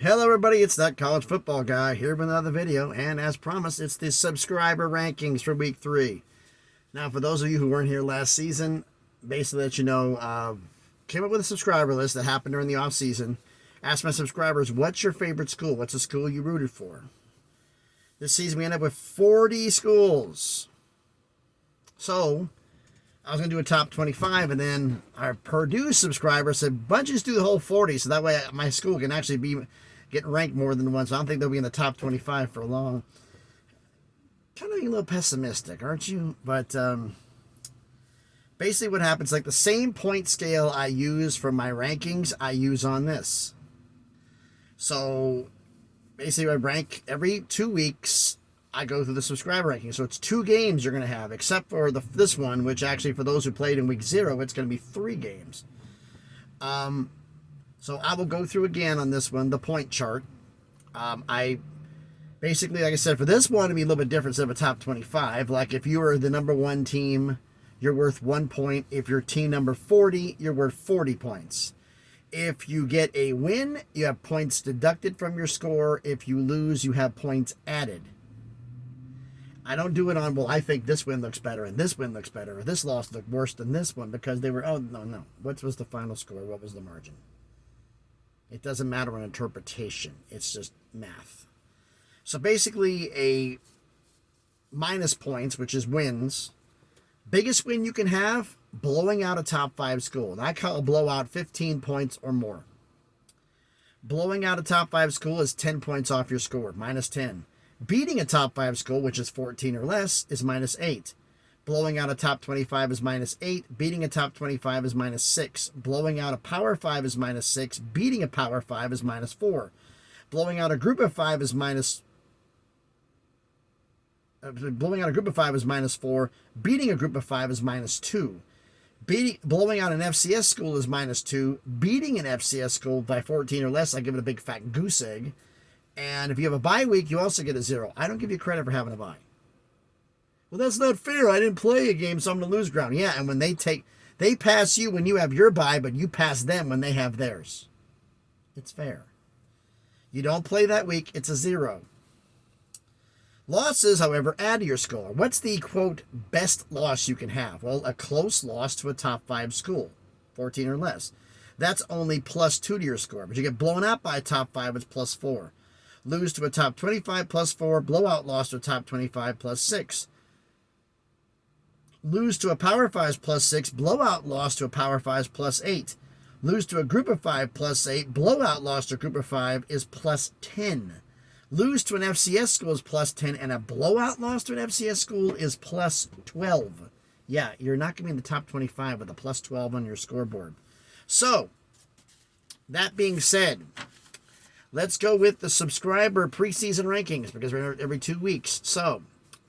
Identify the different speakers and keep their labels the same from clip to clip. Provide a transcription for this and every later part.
Speaker 1: Hello everybody, it's that college football guy here with another video, and as promised, it's the subscriber rankings for week 3. Now, for those of you who weren't here last season, basically let you know, came up with a subscriber list that happened during the off season. Asked my subscribers, what's your favorite school? What's the school you rooted for? This season we ended up with 40 schools. So, I was going to do a top 25, and then our Purdue subscriber said, why don't you just do the whole 40, so that way my school can actually be getting ranked more than once. So I don't think they'll be in the top 25 for long. Kind of being a little pessimistic, aren't you? But basically what happens, like the same point scale I use for my rankings, I use on this. So basically I rank every 2 weeks. I go through the subscriber ranking. So it's 2 games you're going to have, except for this one, which actually for those who played in week 0, it's going to be 3 games. So I will go through again on this one, the point chart. I basically, like I said, for this one, it'll be a little bit different instead of a top 25. Like if you were the number 1 team, you're worth 1 point. If you're team number 40, you're worth 40 points. If you get a win, you have points deducted from your score. If you lose, you have points added. I don't do it on, well, I think this win looks better and this win looks better, or this loss looked worse than this one because they were, oh, no. What was the final score? What was the margin? It doesn't matter on interpretation. It's just math. So basically a minus points, which is wins. Biggest win you can have, blowing out a top 5 school. And I call a blowout 15 points or more. Blowing out a top 5 school is 10 points off your score, minus 10. Beating a top 5 school, which is 14 or less, is minus 8. Blowing out a top 25 is minus 8. Beating a top 25 is minus 6. Blowing out a power 5 is minus 6. Beating a power 5 is minus 4. Blowing out a group of 5 is blowing out a group of 5 is minus 4. Beating a group of 5 is minus 2. Blowing out an FCS school is minus 2. Beating an FCS school by 14 or less, I give it a big fat goose egg. And if you have a bye week, you also get a 0. I don't give you credit for having a bye. Well, that's not fair. I didn't play a game, so I'm going to lose ground. Yeah, and when they pass you when you have your bye, but you pass them when they have theirs. It's fair. You don't play that week, it's a 0. Losses, however, add to your score. What's the, quote, best loss you can have? Well, a close loss to a top 5 school, 14 or less. That's only plus 2 to your score. But you get blown out by a top 5, it's plus 4. Lose to a top 25, plus 4. Blowout loss to a top 25, plus 6. Lose to a power 5, plus 6. Blowout loss to a power 5, plus 8. Lose to a group of 5, plus 8. Blowout loss to a group of 5 is plus 10. Lose to an FCS school is plus 10. And a blowout loss to an FCS school is plus 12. Yeah, you're not going to be in the top 25 with a plus 12 on your scoreboard. So, that being said, let's go with the subscriber preseason rankings because we're every 2 weeks. So,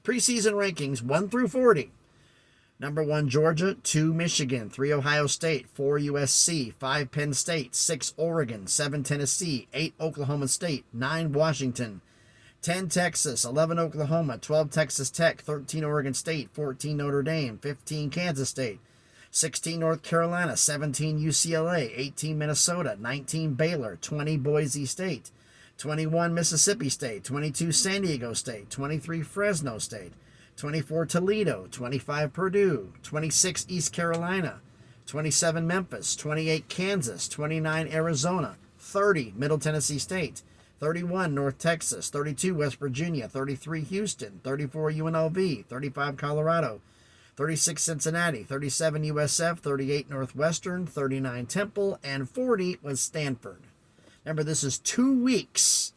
Speaker 1: preseason rankings 1 through 40. Number 1, Georgia. 2, Michigan. 3, Ohio State. 4, USC. 5, Penn State. 6, Oregon. 7, Tennessee. 8, Oklahoma State. 9, Washington. 10, Texas. 11, Oklahoma. 12, Texas Tech. 13, Oregon State. 14, Notre Dame. 15, Kansas State. 16, North Carolina. 17, UCLA. 18, Minnesota. 19, Baylor. 20, Boise State. 21, Mississippi State. 22, San Diego State. 23, Fresno State. 24, Toledo. 25, Purdue. 26, East Carolina. 27, Memphis. 28, Kansas. 29, Arizona. 30, Middle Tennessee State. 31, North Texas. 32, West Virginia. 33, Houston. 34, UNLV. 35, Colorado. 36, Cincinnati. 37, USF. 38, Northwestern. 39, Temple. And 40 was Stanford. Remember, this is 2 weeks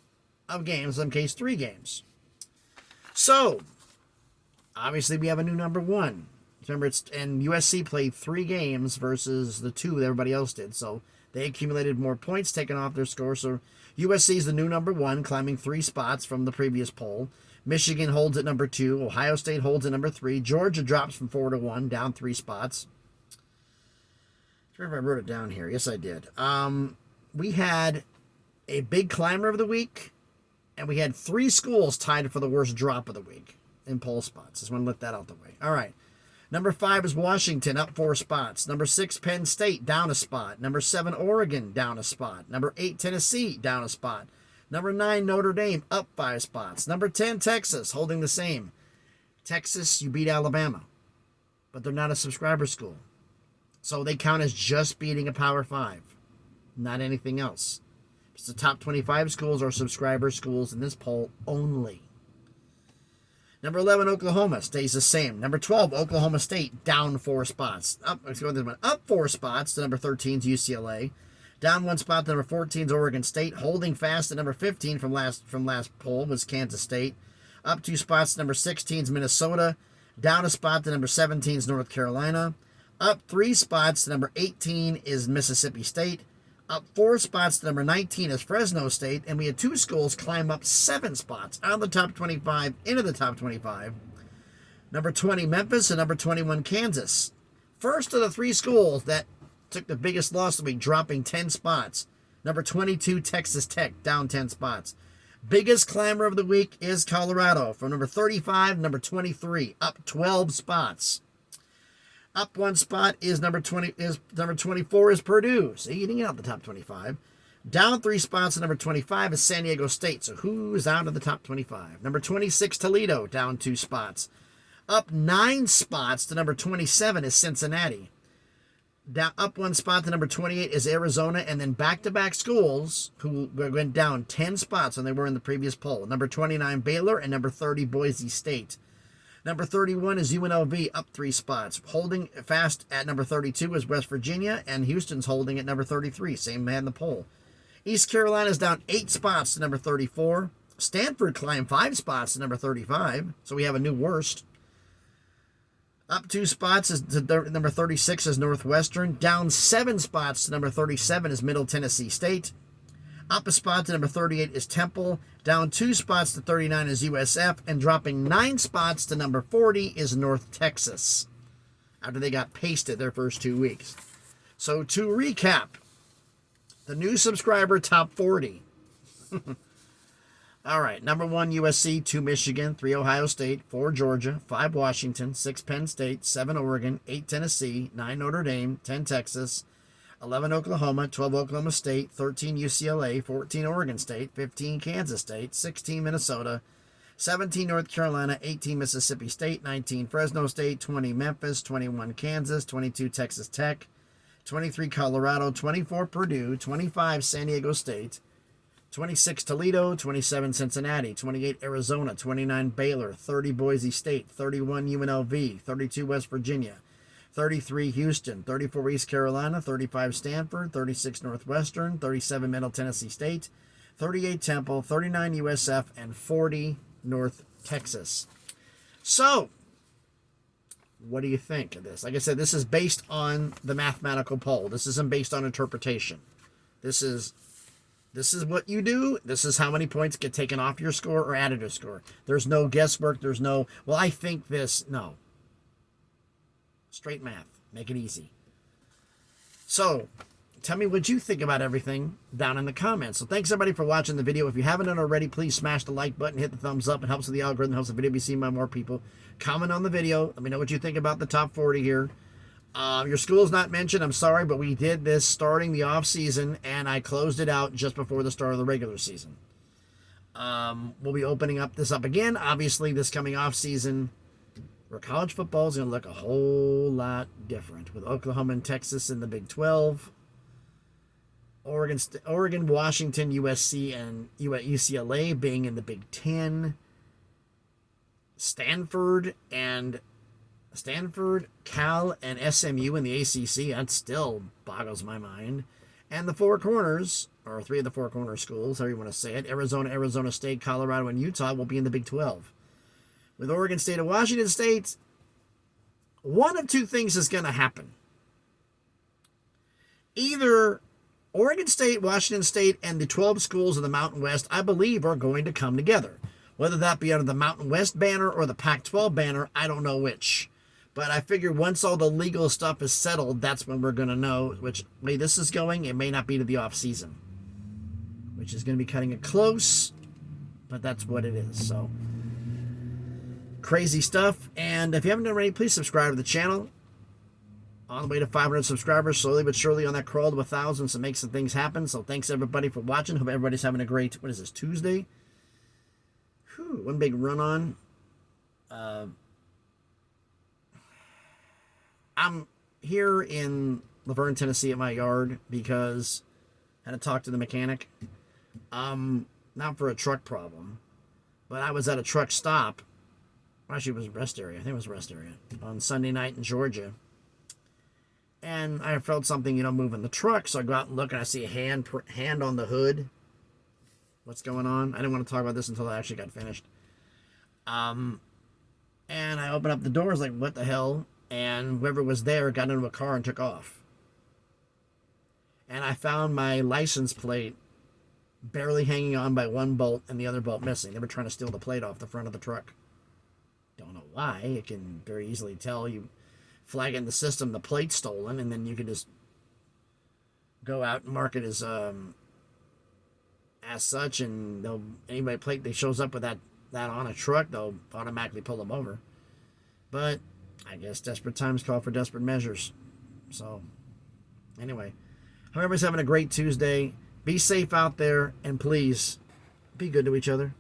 Speaker 1: of games, in some case 3 games. So, obviously we have a new number 1. Remember, and USC played 3 games versus the 2 that everybody else did. So, they accumulated more points taken off their score. So, USC is the new number 1, climbing 3 spots from the previous poll. Michigan holds at number 2. Ohio State holds at number 3. Georgia drops from 4 to 1, down 3 spots. I remember I wrote it down here. Yes, I did. We had a big climber of the week, and we had 3 schools tied for the worst drop of the week in poll spots. Just want to let that out the way. All right. Number 5 is Washington, up 4 spots. Number 6, Penn State, down a spot. Number 7, Oregon, down a spot. Number 8, Tennessee, down a spot. Number 9, Notre Dame, up 5 spots. Number 10, Texas, holding the same. Texas, you beat Alabama, but they're not a subscriber school. So they count as just beating a Power 5, not anything else. It's the top 25 schools are subscriber schools in this poll only. Number 11, Oklahoma, stays the same. Number 12, Oklahoma State, down 4 spots. Up 4 spots to number 13's UCLA. Down 1 spot to number 14's Oregon State. Holding fast at number 15 from last poll was Kansas State. Up 2 spots to number 16's Minnesota. Down a spot to number 17's North Carolina. Up 3 spots to number 18 is Mississippi State. Up 4 spots to number 19 is Fresno State. And we had 2 schools climb up 7 spots out of the top 25 into the top 25. Number 20, Memphis, and number 21, Kansas. First of the 3 schools that took the biggest loss of the week, dropping 10 spots. Number 22, Texas Tech, down 10 spots. Biggest climber of the week is Colorado, from number 35, number 23, up 12 spots. Up 1 spot is number 24 is Purdue. So you didn't get out the top 25. Down 3 spots to number 25 is San Diego State. So who's out of the top 25? Number 26, Toledo, down 2 spots. Up 9 spots to number 27 is Cincinnati. Down up 1 spot to number 28 is Arizona, and then back-to-back schools who went down 10 spots when they were in the previous poll. Number 29, Baylor, and number 30, Boise State. Number 31 is UNLV, up 3 spots. Holding fast at number 32 is West Virginia, and Houston's holding at number 33. Same man in the poll. East Carolina's down 8 spots to number 34. Stanford climbed 5 spots to number 35, so we have a new worst. Up 2 spots is number 36 is Northwestern. Down 7 spots to number 37 is Middle Tennessee State. Up a spot to number 38 is Temple. Down 2 spots to 39 is USF. And dropping 9 spots to number 40 is North Texas, after they got pasted their first 2 weeks. So to recap, the new subscriber top 40. All right, number 1, USC, 2, Michigan, 3, Ohio State, 4, Georgia, 5, Washington, 6, Penn State, 7, Oregon, 8, Tennessee, 9, Notre Dame, 10, Texas, 11, Oklahoma, 12, Oklahoma State, 13, UCLA, 14, Oregon State, 15, Kansas State, 16, Minnesota, 17, North Carolina, 18, Mississippi State, 19, Fresno State, 20, Memphis, 21, Kansas, 22, Texas Tech, 23, Colorado, 24, Purdue, 25, San Diego State, 26, Toledo, 27, Cincinnati, 28, Arizona, 29, Baylor, 30, Boise State, 31, UNLV, 32, West Virginia, 33, Houston, 34, East Carolina, 35, Stanford, 36, Northwestern, 37, Middle Tennessee State, 38, Temple, 39, USF, and 40, North Texas. So, what do you think of this? Like I said, this is based on the mathematical poll. This isn't based on interpretation. This is what you do. This is how many points get taken off your score or added to your score. There's no guesswork. There's no, well, I think this. No. Straight math. Make it easy. So, tell me what you think about everything down in the comments. So, thanks everybody for watching the video. If you haven't done already, please smash the like button, hit the thumbs up. It helps with the algorithm, helps the video be seen by more people. Comment on the video. Let me know what you think about the top 40 here. Your school's not mentioned. I'm sorry, but we did this starting the off season, and I closed it out just before the start of the regular season. We'll be opening this up again, obviously, this coming off season, where college football is going to look a whole lot different, with Oklahoma and Texas in the Big 12, Oregon, Washington, USC, and UCLA being in the Big 10, Stanford, Cal, and SMU in the ACC. That still boggles my mind. And the four corners, or 3 of the 4 corner schools, however you want to say it, Arizona, Arizona State, Colorado, and Utah will be in the Big 12. With Oregon State and Washington State, one of 2 things is going to happen. Either Oregon State, Washington State, and the 12 schools of the Mountain West, I believe, are going to come together. Whether that be under the Mountain West banner or the Pac-12 banner, I don't know which. But I figure once all the legal stuff is settled, that's when we're going to know which way this is going. It may not be to the off season, which is going to be cutting it close, but that's what it is. So, crazy stuff. And if you haven't done already, please subscribe to the channel. On the way to 500 subscribers, slowly but surely on that crawl to 1,000, so make some things happen. So thanks everybody for watching. Hope everybody's having a great, what is this, Tuesday? Whew, one big run on. I'm here in Laverne, Tennessee at my yard because I had to talk to the mechanic. Not for a truck problem, but I was at a truck stop. Actually, it was a rest area. I think it was a rest area on Sunday night in Georgia. And I felt something, moving the truck. So I go out and look, and I see a hand on the hood. What's going on? I didn't want to talk about this until I actually got finished. And I opened up the doors, like, what the hell? And whoever was there got into a car and took off. And I found my license plate barely hanging on by one bolt and the other bolt missing. They were trying to steal the plate off the front of the truck. Don't know why. You can very easily tell. You flag in the system the plate's stolen, and then you can just go out and mark it as such, and anybody plate that shows up with that on a truck, they'll automatically pull them over. But I guess desperate times call for desperate measures. So anyway, hope everybody's having a great Tuesday. Be safe out there, and please be good to each other.